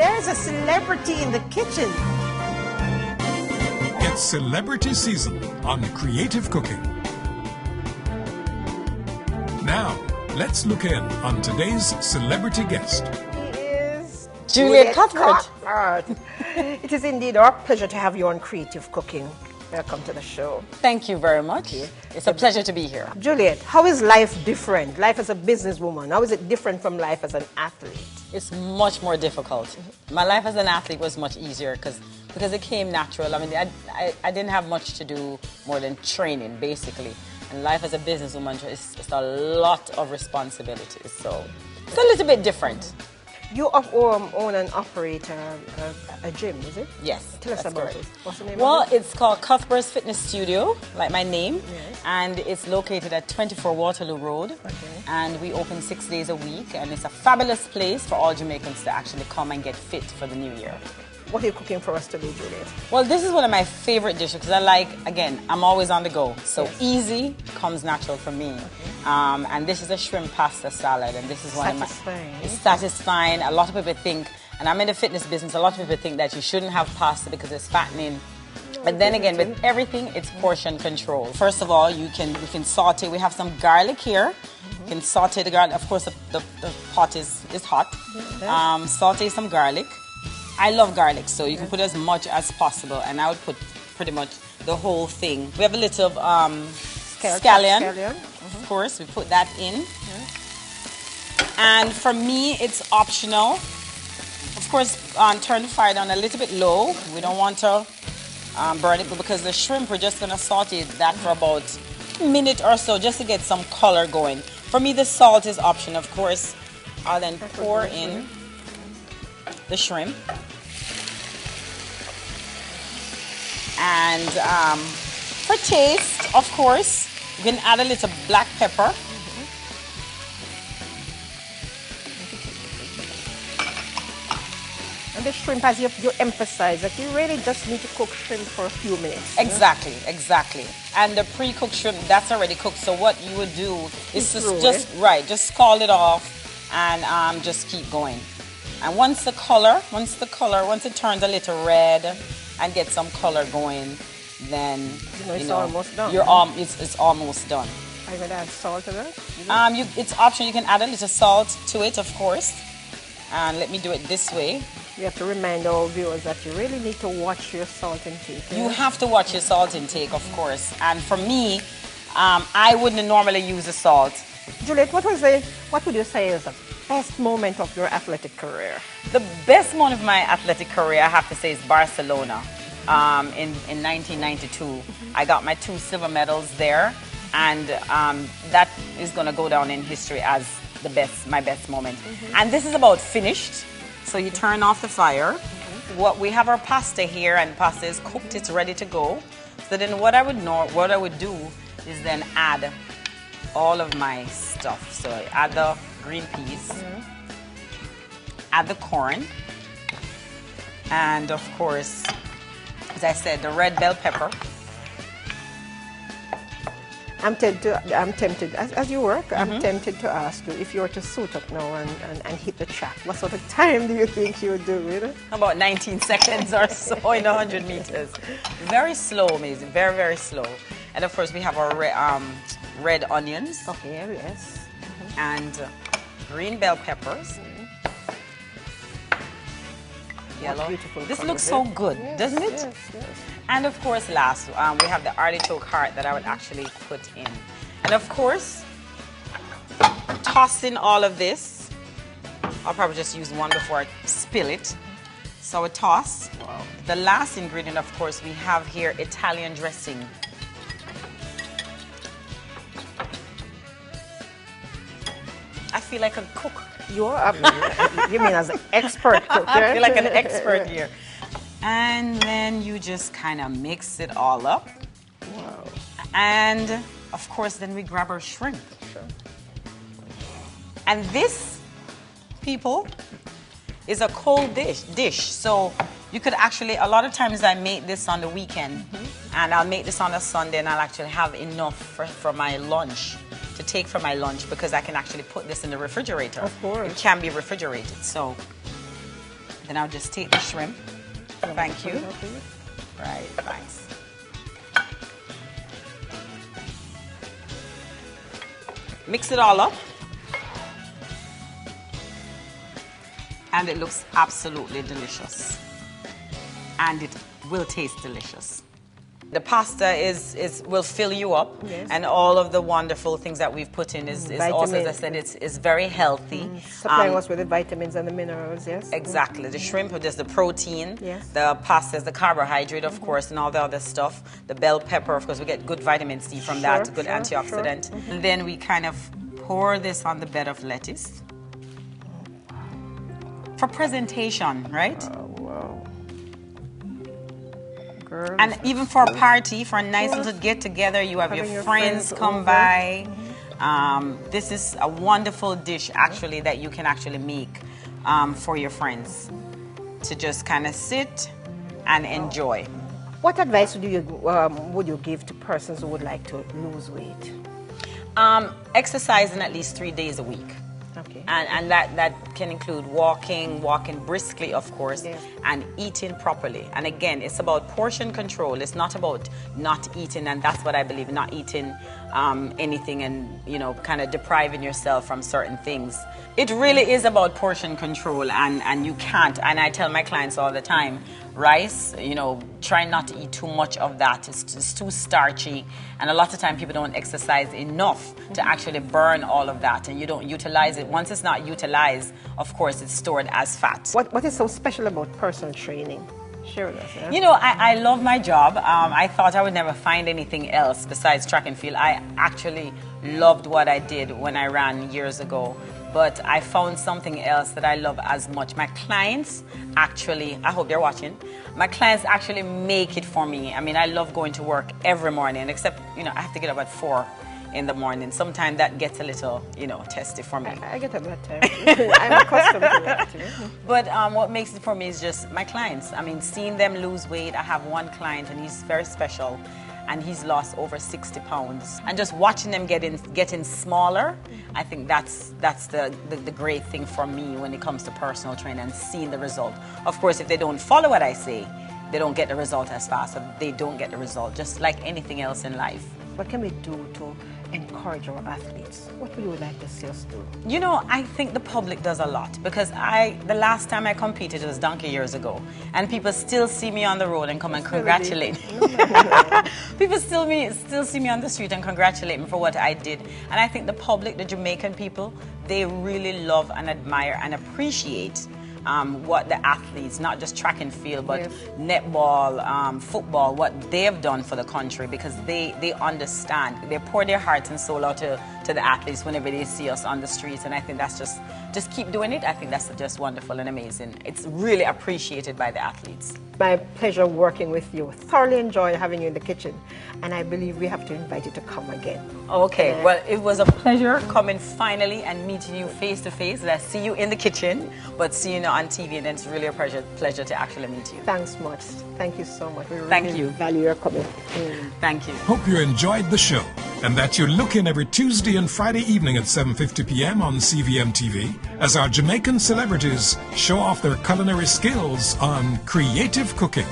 there's a celebrity in the kitchen. It's Celebrity Season on Creative Cooking. Now, let's look in on today's celebrity guest. He is Juliet Cuthbert. It is indeed our pleasure to have you on Creative Cooking. Welcome to the show. Thank you very much. It's a pleasure to be here. Juliet, how is life different? Life as a businesswoman, how is it different from life as an athlete? It's much more difficult. My life as an athlete was much easier because it came natural. I mean, I didn't have much to do more than training, basically. And life as a businesswoman is a lot of responsibilities. So it's a little bit different. You own and operate a gym, is it? Yes. Tell us about correct. it. What's the name Well, of it? it's called Cuthbert's Fitness Studio, like my name. Yes. And it's located at 24 Waterloo Road. Okay. And we open 6 days a week. And it's a fabulous place for all Jamaicans to actually come and get fit for the new year. What are you cooking for us today, Juliet? Well, this is one of my favorite dishes because I'm always on the go. So easy comes natural for me. Okay. And this is a shrimp pasta salad. And this is one satisfying. It's satisfying. A lot of people think, and I'm in the fitness business, a lot of people think that you shouldn't have pasta because it's fattening. But then again, with everything, it's portion control. First of all, we can saute. We have some garlic here. You can saute the garlic. Of course, the pot is hot. Saute some garlic. I love garlic, so you can put as much as possible, and I would put pretty much the whole thing. We have a little scallion. Of course, we put that in. And for me, it's optional. Of course, turn the fire down a little bit low. We don't want to burn it, but because the shrimp, we're just going to saute that for about a minute or so just to get some color going. For me, the salt is optional, of course. I'll then pour in the shrimp. And for taste, of course, you can add a little black pepper. And the shrimp, as you emphasize, that you really just need to cook shrimp for a few minutes. Exactly, exactly. And the pre-cooked shrimp, that's already cooked. So what you would do is just scald it off and just keep going. And once it turns a little red and get some color going, then it's almost done. It's almost done. Are you going to add salt to that? It's optional. You can add a little salt to it, of course. And let me do it this way. You have to remind our viewers that you really need to watch your salt intake. You have to watch your salt intake, of course. And for me, I wouldn't normally use the salt. Juliet, what would you say is the best moment of your athletic career? The best moment of my athletic career, I have to say, is Barcelona. In 1992, I got my 2 silver medals there, and that is going to go down in history as my best moment. And this is about finished. So you turn off the fire. We have our pasta here, and pasta is cooked. It's ready to go. So then what I would do is then add all of my stuff. So I add the green peas, add the corn, and of course, as I said, the red bell pepper. I'm tempted, as you work, I'm tempted to ask you if you were to suit up now and hit the track, what sort of time do you think you would do? You know? About 19 seconds or so in 100 meters. Very slow, amazing, very, very slow. And of course, we have our red onions. Okay, yes. And green bell peppers. Yellow. Beautiful this color, looks so good, yes, doesn't it? Yes, yes. And of course, last, we have the artichoke heart that I would actually put in. And of course, tossing all of this. I'll probably just use one before I spill it. So a toss. Wow. The last ingredient, of course, we have here Italian dressing. I feel like a cook. You are? You mean as an expert cook? I feel like an expert here. And then you just kind of mix it all up. Wow. And of course, then we grab our shrimp. Sure. And this, people, is a cold dish. So you could actually, a lot of times I make this on the weekend, and I'll make this on a Sunday, and I'll actually have enough for my lunch, to take for my lunch, because I can actually put this in the refrigerator. Of course. It can be refrigerated. So Then I'll just take the shrimp. Thank you. Right, thanks. Mix it all up. And it looks absolutely delicious. And it will taste delicious. The pasta will fill you up, yes. And all of the wonderful things that we've put in is also, as I said, it's very healthy. Supplying us with the vitamins and the minerals, yes. Exactly. The shrimp, there's the protein. Yes. The pasta is the carbohydrate, of course, and all the other stuff. The bell pepper, of course, we get good vitamin C from that, good antioxidant. And then we kind of pour this on the bed of lettuce. For presentation, right? Oh, wow. Girls. And even for a party, for a nice little get-together, you have your friends come over. by. This is a wonderful dish, actually, that you can actually make for your friends to just kind of sit and enjoy. What advice would you give to persons who would like to lose weight? Exercising at least 3 days a week. Okay. And that can include walking briskly, of course, yes. And eating properly. And again, it's about portion control. It's not about not eating, and that's what I believe, not eating anything and, kind of depriving yourself from certain things. It really is about portion control, and you can't, and I tell my clients all the time, rice, try not to eat too much of that. It's too starchy, and a lot of time people don't exercise enough to actually burn all of that, and you don't utilize it. Once it's not utilized, of course, it's stored as fat. What is so special about personal training? Share with us. Yeah? I love my job. I thought I would never find anything else besides track and field. I actually loved what I did when I ran years ago. But I found something else that I love as much. My clients actually, I hope they're watching, my clients actually make it for me. I mean, I love going to work every morning, except, I have to get up at 4 in the morning. Sometimes that gets a little, testy for me. I get up that time. I'm accustomed to that too. But what makes it for me is just my clients. I mean, seeing them lose weight. I have one client, and he's very special, and he's lost over 60 pounds. And just watching them getting smaller, I think that's the great thing for me when it comes to personal training and seeing the result. Of course, if they don't follow what I say, they don't get the result as fast, or they don't get the result, just like anything else in life. What can we do to encourage our athletes? What would you like to see us do? I think the public does a lot, because the last time I competed was donkey years ago, and people still see me on the road and come and congratulate me. People still see me on the street and congratulate me for what I did. And I think the public, the Jamaican people, they really love and admire and appreciate what the athletes, not just track and field, but yes. netball, football, what they have done for the country, because they understand. They pour their hearts and soul out to the athletes whenever they see us on the streets, and I think that's just keep doing it. I think that's just wonderful and amazing. It's really appreciated by the athletes. My pleasure working with you. Thoroughly enjoy having you in the kitchen, and I believe we have to invite you to come again. Okay, well, it was a pleasure coming finally and meeting you face to face. I see you in the kitchen, but seeing you on TV, and it's really a pleasure to actually meet you. Thanks much. Thank you so much. We Thank you. value your coming. Thank you. Hope you enjoyed the show and that you look in every Tuesday and Friday evening at 7:50 p.m. on CVM TV as our Jamaican celebrities show off their culinary skills on Creative Cooking.